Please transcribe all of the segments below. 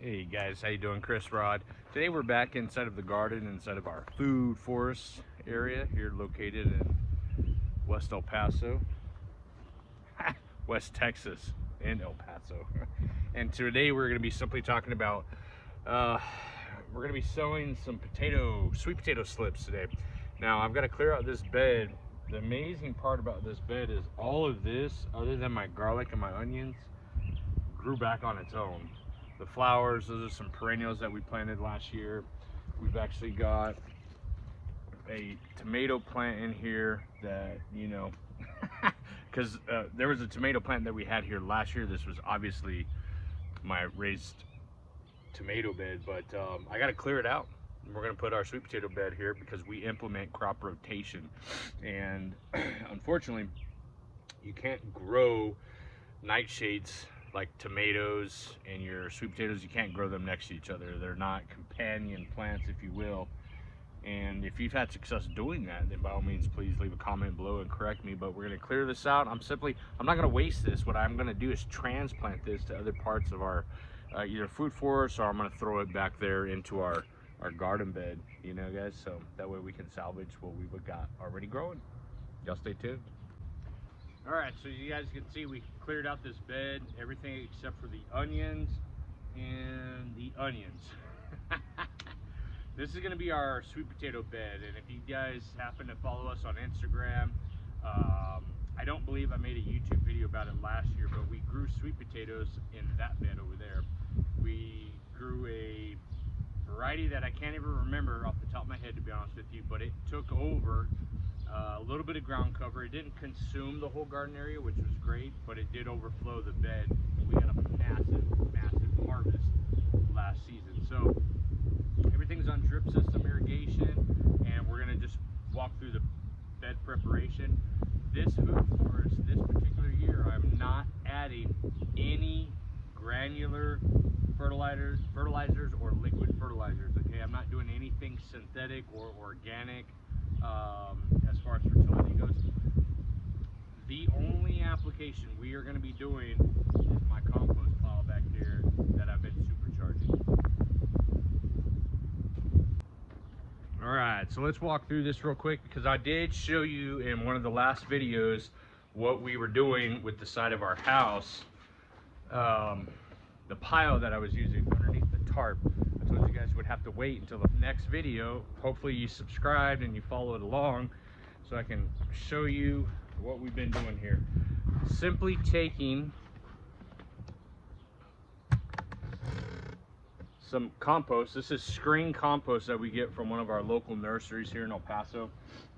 Hey guys, how you doing? Chris Rod. Today we're back inside of the garden, inside of our food forest area here located in West El Paso, West Texas and El Paso. And today we're going to be simply talking about, we're going to be sowing some sweet potato slips today. Now I've got to clear out this bed. The amazing part about this bed is all of this, other than my garlic and my onions, grew back on its own. The flowers, those are some perennials that we planted last year. We've actually got a tomato plant in here that, you know, because there was a tomato plant that we had here last year. This was obviously my raised tomato bed, but I got to clear it out. We're going to put our sweet potato bed here because we implement crop rotation. And unfortunately, you can't grow nightshades like tomatoes and your sweet potatoes. You can't grow them next to each other. They're not companion plants, if you will. And if you've had success doing that, then by all means, please leave a comment below and correct me. But we're going to clear this out. I'm not going to waste this. What I'm going to do is transplant this to other parts of our either food forest, or I'm going to throw it back there into our garden bed, you know, guys, so that way we can salvage what we've got already growing. Y'all stay tuned. All right, so you guys can see we cleared out this bed, everything except for the onions and the onions. This is gonna be our sweet potato bed, and if you guys happen to follow us on Instagram, I don't believe I made a YouTube video about it last year, but we grew sweet potatoes in that bed over there. We grew a variety that I can't even remember off the top of my head, to be honest with you, but it took over a little bit of ground cover. It didn't consume the whole garden area, which was great, but it did overflow the bed. We had a massive harvest last season. So everything's on drip system irrigation, and we're gonna just walk through the bed preparation. This food forest, this particular year, I'm not adding any granular fertilizers or liquid fertilizers. Okay, I'm not doing anything synthetic or organic. As far as fertility goes, the only application we are going to be doing is my compost pile back here that I've been supercharging. All right, so let's walk through this real quick, because I did show you in one of the last videos what we were doing with the side of our house. The pile that I was using underneath the tarp. I told you guys would have to wait until the next video. Hopefully you subscribed and you followed along so I can show you what we've been doing here. Simply taking some compost. This is screen compost that we get from one of our local nurseries here in El Paso,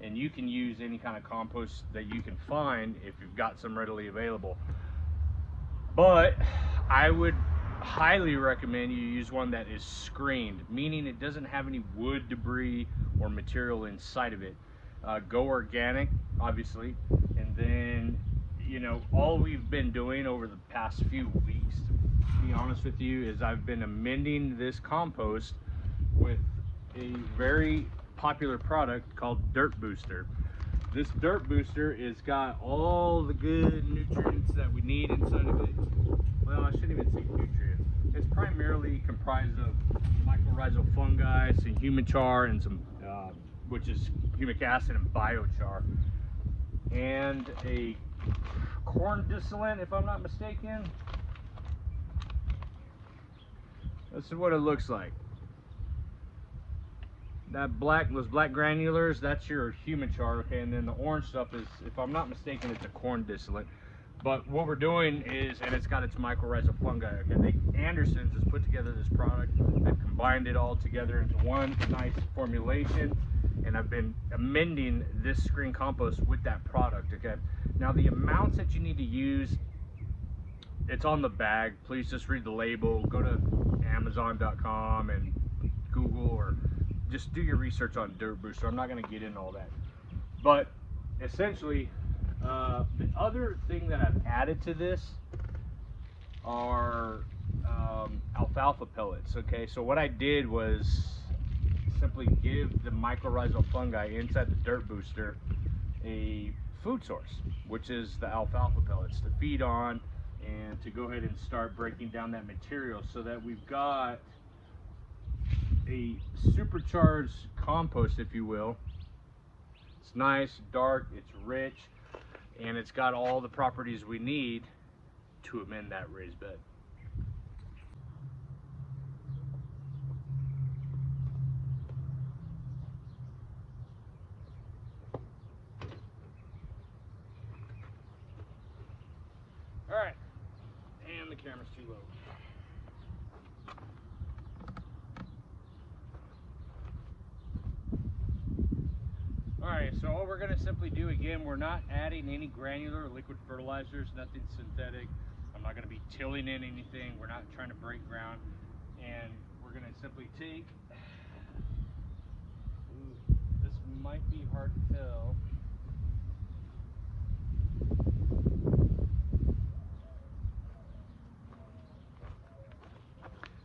and you can use any kind of compost that you can find if you've got some readily available, but I would highly recommend you use one that is screened, meaning it doesn't have any wood debris or material inside of it. Go organic, obviously, and then, you know, all we've been doing over the past few weeks, to be honest with you, is I've been amending this compost with a very popular product called Dirt Booster. This Dirt Booster has got all the good nutrients that we need inside of it. Well, I shouldn't even say nutrients. It's primarily comprised of mycorrhizal fungi, some human char, and some, which is humic acid and biochar, and a corn distillate, if I'm not mistaken. This is what it looks like. Those black granulars, that's your human char, okay, and then the orange stuff is, if I'm not mistaken, it's a corn distillate. But what we're doing is, and it's got its mycorrhizal fungi, okay, Anderson's has put together this product. I've combined it all together into one nice formulation, and I've been amending this screen compost with that product, okay. Now the amounts that you need to use, it's on the bag. Please just read the label. Go to Amazon.com and Google, or just do your research on Dirt Booster. I'm not going to get into all that, but essentially the other thing that I've added to this are alfalfa pellets. Okay, so what I did was simply give the mycorrhizal fungi inside the Dirt Booster a food source, which is the alfalfa pellets to feed on and to go ahead and start breaking down that material so that we've got a supercharged compost, if you will. It's nice, dark, it's rich, and it's got all the properties we need to amend that raised bed. All right, and the camera's too low. All right, so all we're gonna simply do, again, we're not adding any granular or liquid fertilizers, nothing synthetic. I'm not gonna be tilling in anything. We're not trying to break ground. And we're gonna simply take, this might be hard to tell.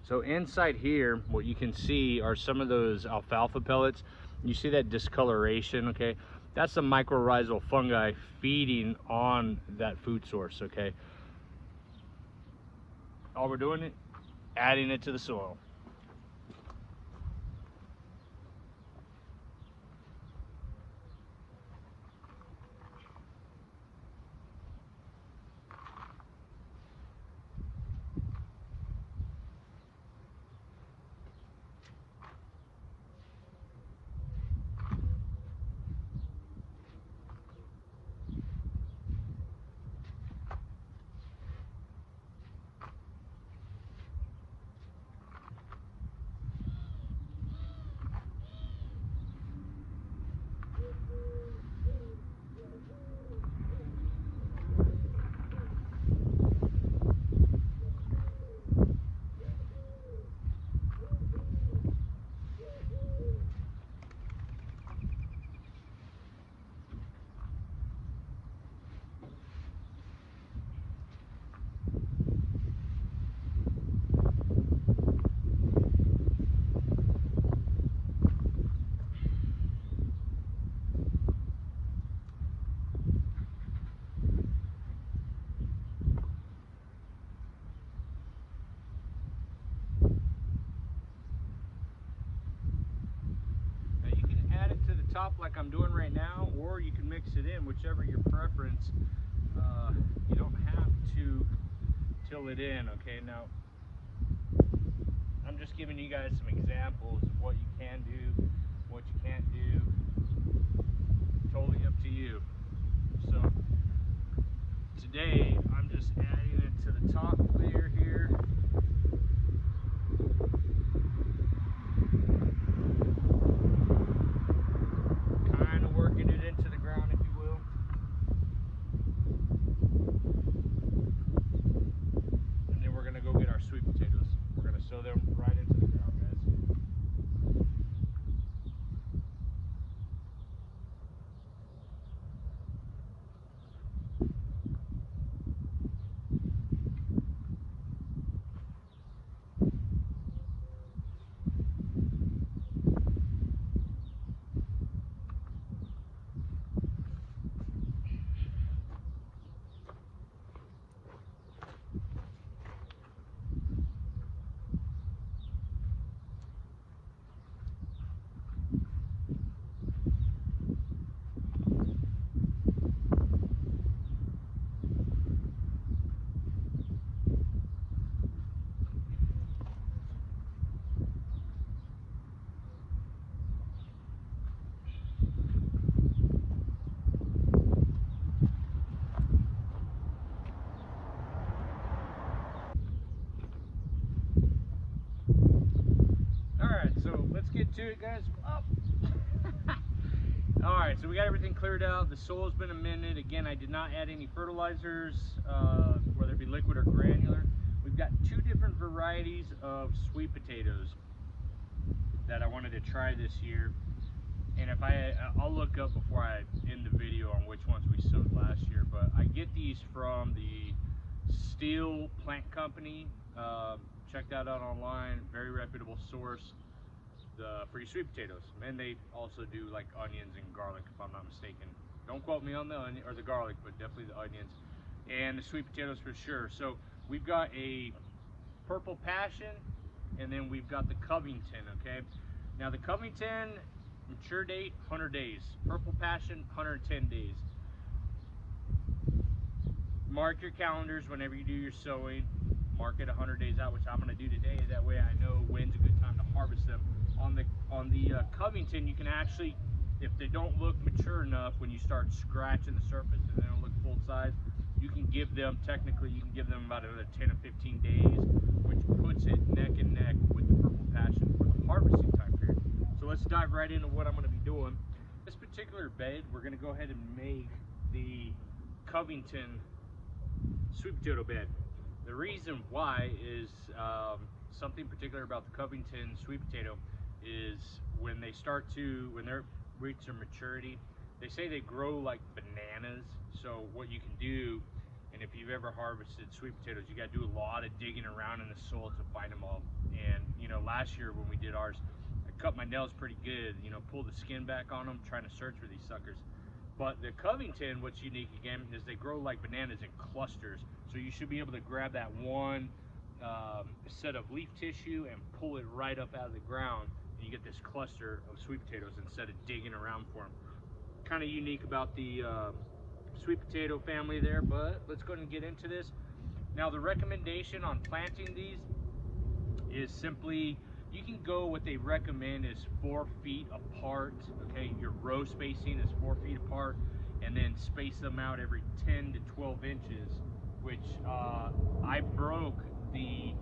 So inside here, what you can see are some of those alfalfa pellets. You see that discoloration, okay? That's the mycorrhizal fungi feeding on that food source, okay? All we're doing is adding it to the soil. Top like I'm doing right now, or you can mix it in, whichever your preference. You don't have to till it in, okay? Now, I'm just giving you guys some examples of what you can do, what you can't do. Totally up to you. So, today, I'm just adding it to the top layer here. Get to it, guys. Up. All right, so we got everything cleared out. The soil's been amended. Again, I did not add any fertilizers, whether it be liquid or granular. We've got two different varieties of sweet potatoes that I wanted to try this year. And if I'll look up before I end the video on which ones we sowed last year. But I get these from the Steel Plant Company. Check that out online. Very reputable source. For your sweet potatoes, and they also do like onions and garlic, if I'm not mistaken. Don't quote me on the onion or the garlic, but definitely the onions. and the sweet potatoes for sure. So we've got a purple passion, and then we've got the Covington. Okay, now the Covington mature date 100 days, purple passion 110 days. Mark your calendars whenever you do your sowing. Mark it 100 days out, which I'm going to do today. That way I know when's a good time to harvest them. On the Covington, you can actually, if they don't look mature enough, when you start scratching the surface and they don't look full size, you can give them, technically you can give them about another 10 or 15 days, which puts it neck and neck with the purple passion for the harvesting time period. So let's dive right into what I'm going to be doing. This particular bed, we're going to go ahead and make the Covington sweet potato bed. The reason why is something particular about the Covington sweet potato is when they reach their maturity, they say they grow like bananas. So what you can do, and if you've ever harvested sweet potatoes, you got to do a lot of digging around in the soil to find them all. And you know, last year when we did ours, I cut my nails pretty good, you know, pulled the skin back on them trying to search for these suckers. But the Covington, what's unique again, is they grow like bananas in clusters. So you should be able to grab that one set of leaf tissue and pull it right up out of the ground, and you get this cluster of sweet potatoes instead of digging around for them. Kind of unique about the sweet potato family there, but let's go ahead and get into this. Now the recommendation on planting these is simply, you can go, what they recommend is 4 feet apart. Okay, your row spacing is 4 feet apart, and then space them out every 10 to 12 inches, which I broke the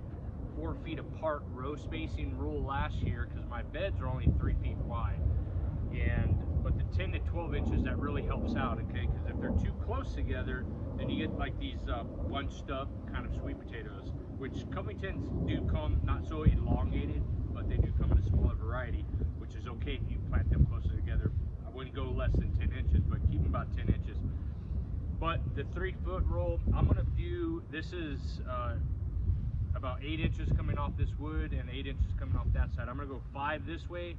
4 feet apart row spacing rule last year because my beds are only 3 feet wide. But the 10 to 12 inches, that really helps out, okay? Because if they're too close together, then you get like these bunched up kind of sweet potatoes, which Covingtons do come not so elongated, but they do come in a smaller variety, which is okay if you plant them closer together. I wouldn't go less than 10 inches, but keep them about 10 inches. But the 3 foot roll, I'm gonna do, this is about 8 inches coming off this wood and 8 inches coming off that side. I'm gonna go 5 this way,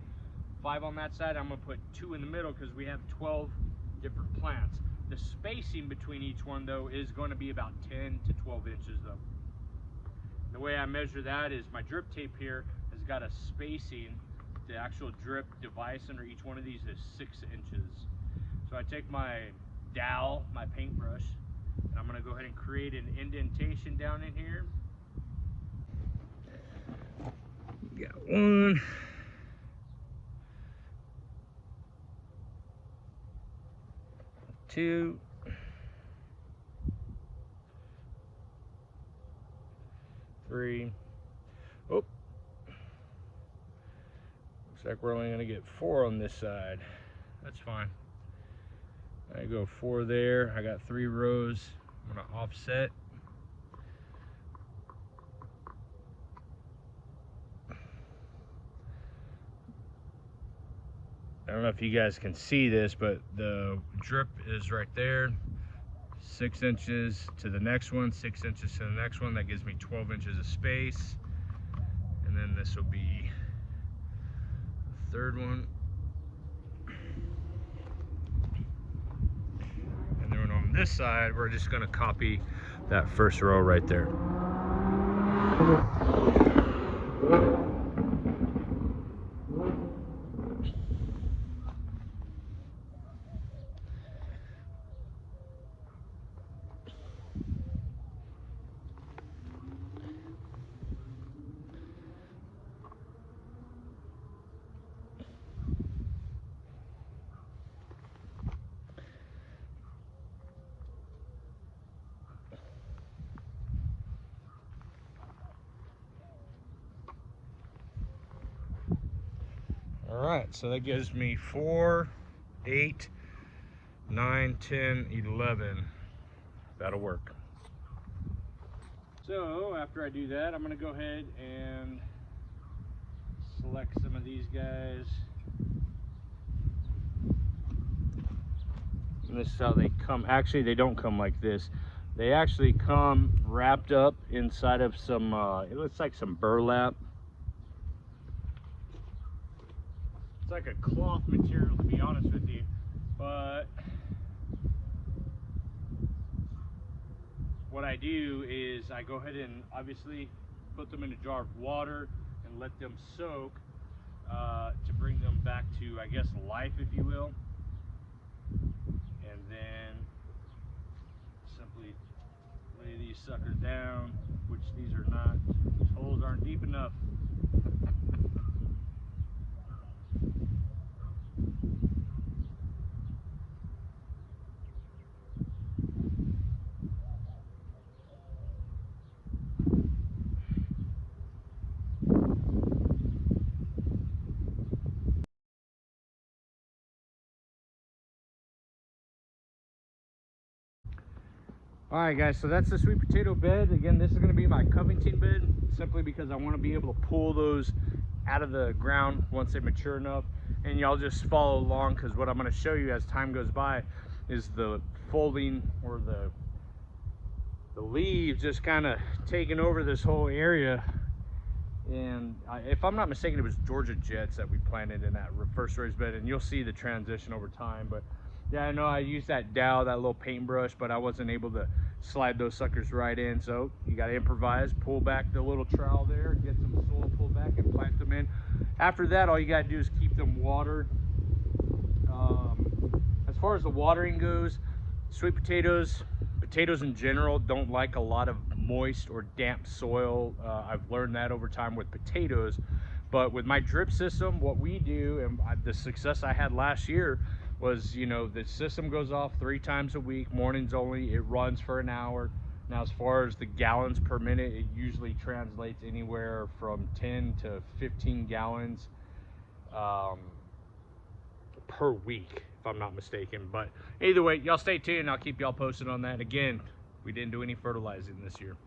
5 on that side. I'm gonna put 2 in the middle because we have 12 different plants. The spacing between each one though is going to be about 10 to 12 inches though. The way I measure that is my drip tape here has got a spacing. The actual drip device under each one of these is 6 inches. So I take my dowel, my paintbrush, and I'm going to go ahead and create an indentation down in here. Got 1. 2. 3. Oh, looks like we're only going to get 4 on this side. That's fine. I go 4 there. I got 3 rows. I'm going to offset. I don't know if you guys can see this, but the drip is right there. 6 inches to the next one, 6 inches to the next one. That gives me 12 inches of space. And then this will be the 3rd one. And then on this side, we're just going to copy that 1st row right there. All right, so that gives me 4, 8, 9, 10, 11. That'll work. So after I do that, I'm gonna go ahead and select some of these guys. And this is how they come. Actually, they don't come like this. They actually come wrapped up inside of some, it looks like some burlap. It's like a cloth material, to be honest with you, but what I do is I go ahead and obviously put them in a jar of water and let them soak to bring them back to, I guess, life, if you will. And then simply lay these suckers down, which these are not. These holes aren't deep enough. All right, guys, so that's the sweet potato bed. Again, this is going to be my Covington bed, simply because I want to be able to pull those out of the ground once they mature enough. And y'all just follow along, because what I'm going to show you as time goes by is the folding, or the leaves just kind of taking over this whole area. And if I'm not mistaken, it was Georgia Jets that we planted in that first raised bed, and you'll see the transition over time. But yeah, I know I used that dowel, that little paintbrush, but I wasn't able to slide those suckers right in. So you got to improvise, pull back the little trowel there, get some soil pulled back, and plant them in. After that, all you got to do is keep them watered. As far as the watering goes, sweet potatoes in general don't like a lot of moist or damp soil. I've learned that over time with potatoes. But with my drip system, what we do, and the success I had last year, was, you know, the system goes off 3 times a week, mornings only. It runs for an hour. Now, as far as the gallons per minute, it usually translates anywhere from 10 to 15 gallons per week, if I'm not mistaken. But either way, y'all stay tuned. I'll keep y'all posted on that. Again, we didn't do any fertilizing this year.